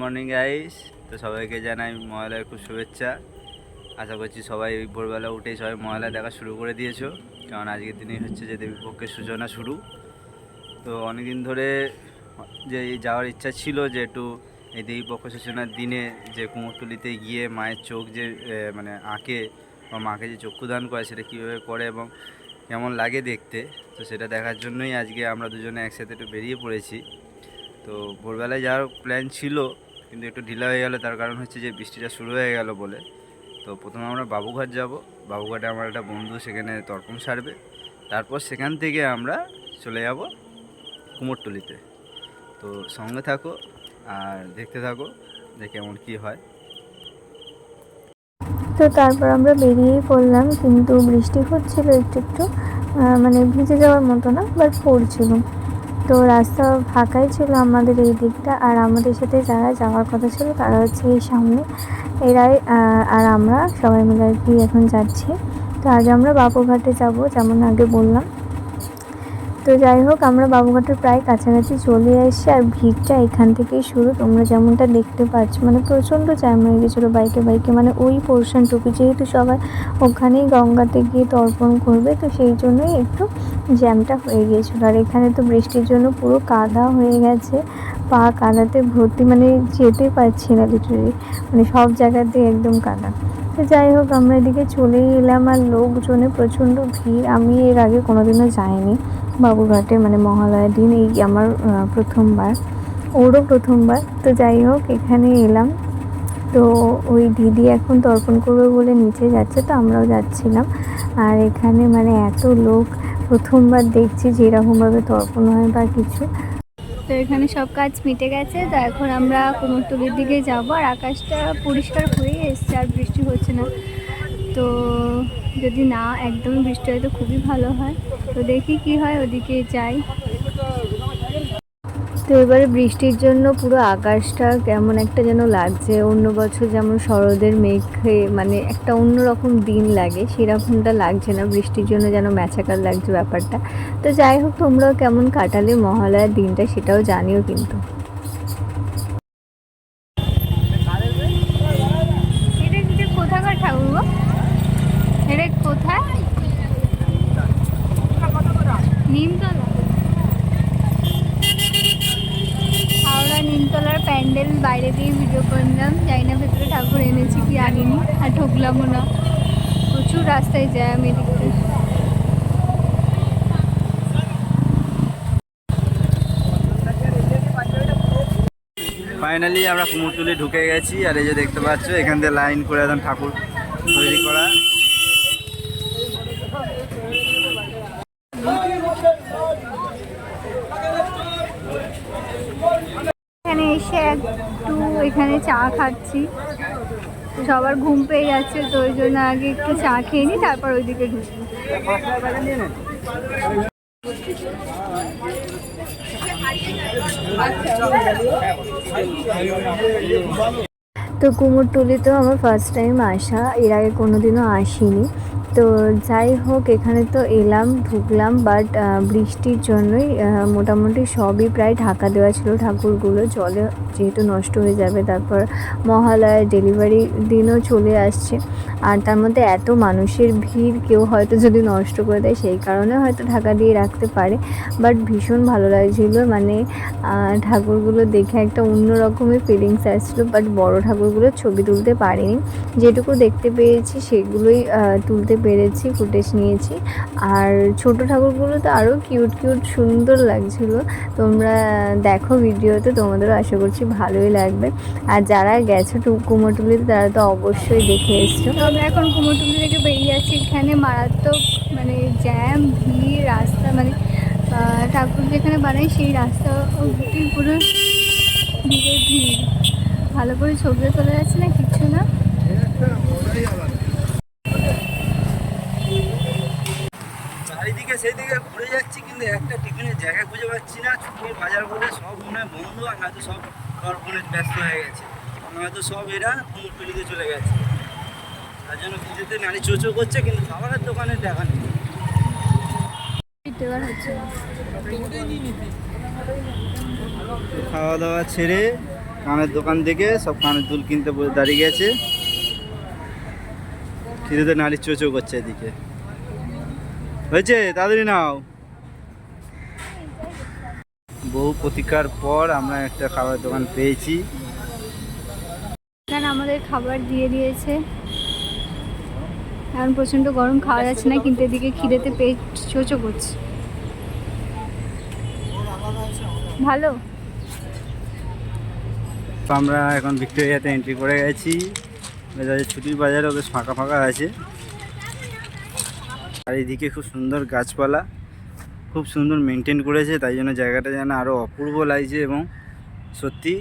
Morning guys. তো সবাইকে জানাই মহালয়ার খুব শুভেচ্ছা। আশা করছি সবাই ভোরবেলা উঠেই সবাই মহালয়া দেখা শুরু করে দিয়েছো, কারণ আজকের দিনই হচ্ছে যে দেবীপক্ষের সূচনা শুরু। তো অনেকদিন ধরে যে যাওয়ার ইচ্ছা ছিল যে একটু এই দেবীপক্ষ সূচনার দিনে যে কুমোরটুলিতে গিয়ে মায়ের চোখ যে মানে আঁকে বা মাকে যে চক্ষুদান করে সেটা কীভাবে করে এবং কেমন লাগে দেখতে, তো সেটা দেখার জন্যই আজকে আমরা দুজনে একসাথে একটু বেরিয়ে পড়েছি। তো ভোরবেলায় যাওয়ার প্ল্যান ছিল, কিন্তু একটু ঢিলা হয়ে গেল, তার কারণ হচ্ছে যে বৃষ্টিটা শুরু হয়ে গেল বলে। তো প্রথমে আমরা বাবুঘাট যাব, বাবুঘাটে আমার একটা বন্ধু সেখানে তর্পণ সারবে, তারপর সেখান থেকে আমরা চলে যাব কুমোরটুলিতে। তো সঙ্গে থাকো আর দেখতে থাকো যে কেমন কী হয়। তো তারপর আমরা বেরিয়েই পড়লাম, কিন্তু বৃষ্টি হচ্ছিল একটু একটু, মানে ভিজে যাওয়ার মতো না, বাট পড়ছিল। তো রাস্তা ফাঁকাই ছিল আমাদের এই দিকটা, আর আমাদের সাথে যারা যাওয়ার কথা ছিল তারা হচ্ছে এই সামনে, এরাই। আর আমরা সবাই মিলে আর কি এখন যাচ্ছি। তো আজ আমরা বাবুঘাটে যাব, যেমন আগে বললাম। তো যাই হোক, আমরা বাবুঘাটের প্রায় কাছাকাছি চলে এসেছি, আর ভিড়টা এখান থেকেই শুরু। তোমরা যেমনটা দেখতে পাচ্ছ, মানে প্রচণ্ড জ্যাম হয়ে গেছিলো বাইকে বাইকে, মানে ওই পোর্শনটুকু, যেহেতু সবাই ওখানেই গঙ্গাতে গিয়ে তর্পণ করবে, তো সেই জন্যই একটু জ্যামটা হয়ে গিয়েছিলো। আর এখানে তো বৃষ্টির জন্য পুরো কাদা হয়ে গেছে, পা কাদাতে ভর্তি, মানে যেতে পারছি না লিটারেলি, মানে সব জায়গাতে একদম কাদা। তো যাই হোক, আমরা এদিকে চলেই এলাম, আর লোকজনে প্রচণ্ড ভিড়। আমি এর আগে কোনোদিনও যাইনি বাবুঘাটে, মানে মহালয়ার দিন এই আমার প্রথমবার, ওরও প্রথমবার। তো যাই হোক, এখানে এলাম। তো ওই দিদি এখন তর্পণ করবে বলে নিচে যাচ্ছে, তো আমরাও যাচ্ছিলাম। আর এখানে মানে এত লোক, প্রথমবার দেখছি যে এরকমভাবে তর্পণ হয় বা কিছু। তো এখানে সব কাজ মিটে গেছে, তো এখন আমরা কুমোরটুলির দিকে যাবো। আর আকাশটা পরিষ্কার হয়ে এসছে, আর বৃষ্টি হচ্ছে না। তো যদি না একদমই বৃষ্টি হয় তো খুবই ভালো হয়। তো দেখি কি হয়, ওদিকে যাই। তো এবারে বৃষ্টির জন্য পুরো আকাশটা কেমন একটা যেন লাগছে। অন্য বছর যেমন শরতের মেঘে মানে একটা অন্যরকম দিন লাগে, সেরকমটা লাগছে না, বৃষ্টির জন্য যেন ম্যাচাকার লাগছে ব্যাপারটা। তো যাই হোক, তোমরাও কেমন কাটালে মহালয়ার দিনটা সেটাও জানিও কিন্তু। কোথাকার ঠাকুর গো? এটা কোথায়? নিমতলা। হাওড়া নিমতলার প্যান্ডেল বাইরে দিয়ে ভিডিও করলাম, যাই না ভেতরে ঠাকুর এনেছি কি আনিনি, আর ঢুকলামও না, প্রচুর রাস্তায় জ্যাম এদিকে। ফাইনালি আমরা কুমোরটুলি ঢুকে গেছি, আর এই যে দেখতে পাচ্ছ এখান থেকে লাইন করে একদম ঠাকুর তৈরি করা। এখানে এসে একটু এখানে চা খাচ্ছি, সবার ঘুম পেয়ে যাচ্ছে, তো ওই জন্য আগে একটু চা খেয়ে নিই, তারপর ওইদিকে ঢুকবো। তো কুমোরটুলিতেও আমার ফার্স্ট টাইম আসা, এর আগে কোনোদিনও আসিনি। তো যাই হোক, এখানে তো এলাম, ঢুকলাম, বাট বৃষ্টির জন্যই মোটামুটি সবই প্রায় ঢাকা দেওয়া ছিল ঠাকুরগুলো, জলে যেহেতু নষ্ট হয়ে যাবে। তারপর মহালয়ার ডেলিভারি দিনও চলে আসছে, আর তার মধ্যে এত মানুষের ভিড়, কেউ হয়তো যদি নষ্ট করে দেয় সেই কারণে হয়তো ঢাকা দিয়ে রাখতে পারে। বাট ভীষণ ভালো লাগছিলো, মানে ঠাকুরগুলো দেখে একটা অন্য রকমের ফিলিংস আসছিলো। বাট বড় ঠাকুরগুলোর ছবি তুলতে পারিনি, যেটুকু দেখতে পেয়েছি সেগুলোই তুলতে পেরেছি, ফুটেজ নিয়েছি। আর ছোট ঠাকুরগুলো তো আরও কিউট কিউট সুন্দর লাগছিলো। তোমরা দেখো ভিডিওতে, তোমাদেরও আশা করছি ভালোই লাগবে। আর যারা গেছো কুমোরটুলিতে তারা তো অবশ্যই দেখে এসছো। আমরা এখন কুমোরটুলি থেকে বেরিয়ে যাচ্ছি, এখানে মারাত্মক মানে জ্যাম, ভিড়, রাস্তা মানে ঠাকুর যেখানে বানাই সেই রাস্তা অবধি পুরো ভিড়ে ভিড়। ভালো করে ছবিও তোলা যাচ্ছে না, কিচ্ছু না। চারিদিকে সেইদিকে ঘুরে যাচ্ছি, কিন্তু একটা টিফিনের জায়গা খুঁজে পাচ্ছি না। ছুটির বাজার বলে সব মনে হয় বন্ধু, আর হয়তো সব তর্পণে ব্যস্ত হয়ে গেছে, হয়তো সব এরা কুমোরটুলিতে চলে গেছে। তার জন্য কিছুতে নারী চোচো করছে, কিন্তু খাবারের দোকানে দেখা নেই। খাওয়া দাওয়া ছেড়ে কানের দোকান থেকে সব কানের দুল কিনতে দাঁড়িয়ে গেছে। খিদেতে নারী চোচো করছে এদিকে। হয়েছে, তাড়াতাড়ি নাও। বহু প্রতীক্ষার পর আমরা একটা খাবার দোকান পেয়েছি। এখানে আমাদের খাবার দিয়ে দিয়েছে। এখন প্রচণ্ড গরম, খাওয়া যাচ্ছে না, কিন্তু এদিকে খিদেতে পেট চোচো করছে। ভালো। তো আমরা এখন ভিক্টোরিয়াতে এন্ট্রি করে গেছি। ছুটির বাজারও বেশ ফাঁকা ফাঁকা আছে। আর এইদিকে খুব সুন্দর গাছপালা, খুব সুন্দর মেনটেন করেছে, তাই জন্য জায়গাটা যেন আরও অপূর্ব লাগছে এবং সত্যি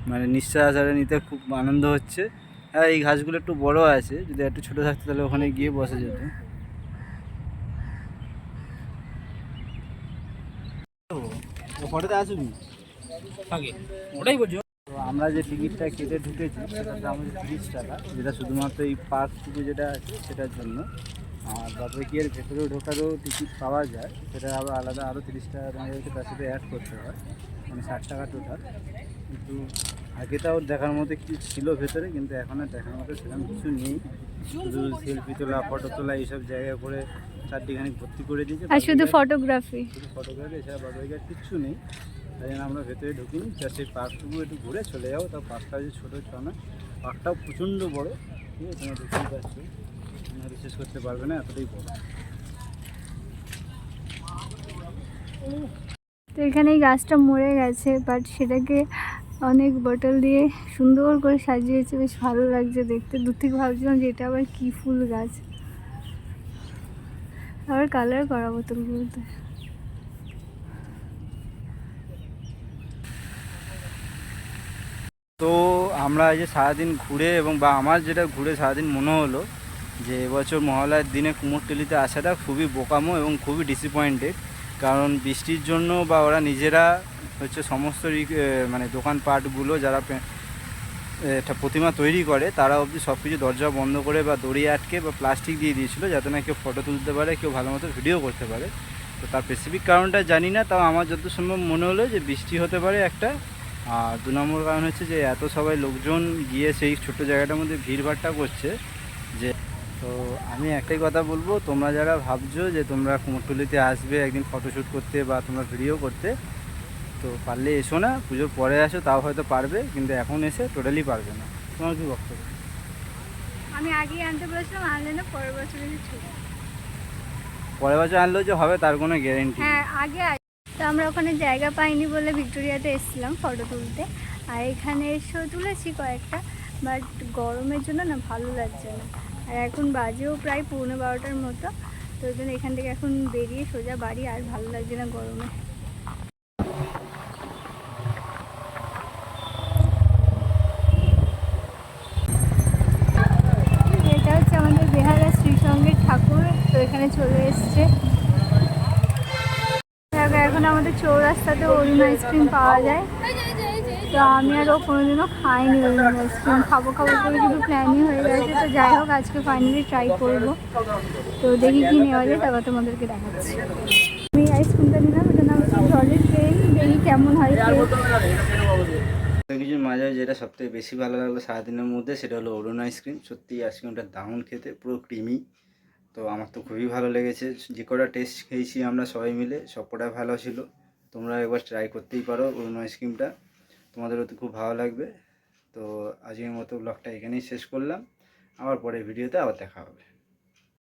মানে নিঃশ্বাস নিতে খুব আনন্দ হচ্ছে। আর এই ঘাসগুলো একটু বড় আছে, যদি একটু ছোটো থাকতো তাহলে ওখানে গিয়ে বসে যেত। ফটোতে আসুন ওটাই বলছো। তো আমরা যে টিকিটটা কেটে ঢুকেছি সেটার দাম হচ্ছে 30 টাকা, যেটা শুধুমাত্র এই পার্কটুকু যেটা আছে সেটার জন্য। আর বাকি এর ভেতরেও ঢোকারও টিকিট পাওয়া যায়, সেটা আবার আলাদা আরও 30 টাকা তোমাদেরকে তার সাথে অ্যাড করতে হয়, মানে 60 টাকা টোটাল। কিন্তু আগে তাও দেখার মতো কিছু ছিল ভেতরে, কিন্তু এখন আর দেখার মতো সেরকম কিছু নেই। শুধু সেলফি তোলা, ফটো তোলা এইসব জায়গা করে চারটিখানি ভর্তি করে দিয়েছে। আর শুধু ফটোগ্রাফি, এছাড়া বাকি আর কিচ্ছু নেই। তাই জন্য আমরা ভেতরে ঢুকিনি, জাস্ট সেই পার্কটুকু একটু ঘুরে চলে যাবো। তাও পার্কটা হচ্ছে ছোটো না, পার্কটাও প্রচণ্ড বড়ো। ঠিক আছে, তোমরা দেখতেই পাচ্ছ, তোমরা বিশেষ করতে পারবে না, এতটাই বড়ো। তো এখানে এই গাছটা মরে গেছে, বাট সেটাকে অনেক বোতল দিয়ে সুন্দর করে সাজিয়েছে, বেশ ভালো লাগছে দেখতে। দূর থেকে ভাবছিলাম যে এটা আবার কী ফুল গাছ, আবার কালার করা বোতলগুলোতে। তো আমরা এই যে সারাদিন ঘুরে এবং আমার যেটা ঘুরে সারাদিন মনে হলো যে এবছর মহালয়ার দিনে কুমোরটুলিতে আসাটা খুবই বোকামো এবং খুবই ডিসঅ্যাপয়েন্টেড। কারণ বৃষ্টির জন্য বা ওরা নিজেরা হচ্ছে সমস্ত মানে দোকানপাটগুলো যারা একটা প্রতিমা তৈরি করে তারা অবধি সব কিছু দরজা বন্ধ করে বা দড়ি আটকে বা প্লাস্টিক দিয়ে দিয়েছিলো, যাতে না কেউ ফটো তুলতে পারে, কেউ ভালো মতো ভিডিও করতে পারে। তো তার স্পেসিফিক কারণটা জানি না, তাও আমার যত সম্ভব মনে হলো যে বৃষ্টি হতে পারে একটা। আর 2 নম্বর কারণ হচ্ছে যে এত সবাই লোকজন গিয়ে সেই ছোট্ট জায়গাটার মধ্যে ভিড়ভাড়টা করছে যে। তো আমি একটাই কথা বলবো, তোমরা যারা ভাবছো যে তোমরা কুমোরটুলিতে আসবে একদিন ফটোশ্যুট করতে বা তোমরা ভিডিও করতে, তো পারলে এসো না, পুজোর পরে আসো তাও হয়তো পারবে, কিন্তু এখন এসে টোটালি পারবে না। তোমার কি বক্তব্য? আমি আগেই আনতে বলেছিলাম, আনলে না, পরের বছর পরের বছর আনলেও যে হবে তার কোনো গ্যারেন্টি? হ্যাঁ, আগে। তো আমরা ওখানে জায়গা পাইনি বলে ভিক্টোরিয়াতে এসেছিলাম ফটো তুলতে, আর এখানে এসেও তুলেছি কয়েকটা, বাট গরমের জন্য না ভালো লাগছে না। আর এখন বাজেও প্রায় 11:15 মতো, তো ওই জন্য এখান থেকে এখন বেরিয়ে সোজা বাড়ি, আর ভালো লাগছে না গরমে। এটা হচ্ছে আমাদের বেহালা শ্রীসঙ্গের ঠাকুর, তো এখানে চলে এসছে। এখন আমাদের চৌরাস্তাতে অরুণ আইসক্রিম পাওয়া যায়, তো আমি আরও কোনোদিনও খাইনি অরুণ আইসক্রিম। খাবো খাবো করে শুধু প্ল্যানই হয়ে গেছে। তো যাই হোক, আজকে ফাইনালি ট্রাই করবো। তো দেখি কি নেওয়া যায়, তারপর তোমাদেরকে দেখাচ্ছি। আমি আইসক্রিমটা নিলাম, এটা নাম হচ্ছে জলের ট্রেন, দেখি কেমন হয়। কিছুর মাঝে যেটা সবথেকে বেশি ভালো লাগলো সারাদিনের মধ্যে সেটা হলো অরুণ আইসক্রিম। সত্যি আইসক্রিমটা দারুণ খেতে, পুরো ক্রিমি। তো আমার তো খুবই ভালো লেগেছে। যে কটা টেস্ট খেয়েছি আমরা সবাই মিলে সবকটাই ভালো ছিল। তোমরা একবার ট্রাই করতেই পারো অরুণ আইসক্রিমটা, তোমাদেরও তো খুব ভালো লাগবে। তো আজকের মতো ব্লগটা এখানেই শেষ করলাম, আবার পরের ভিডিওতে আবার দেখা হবে।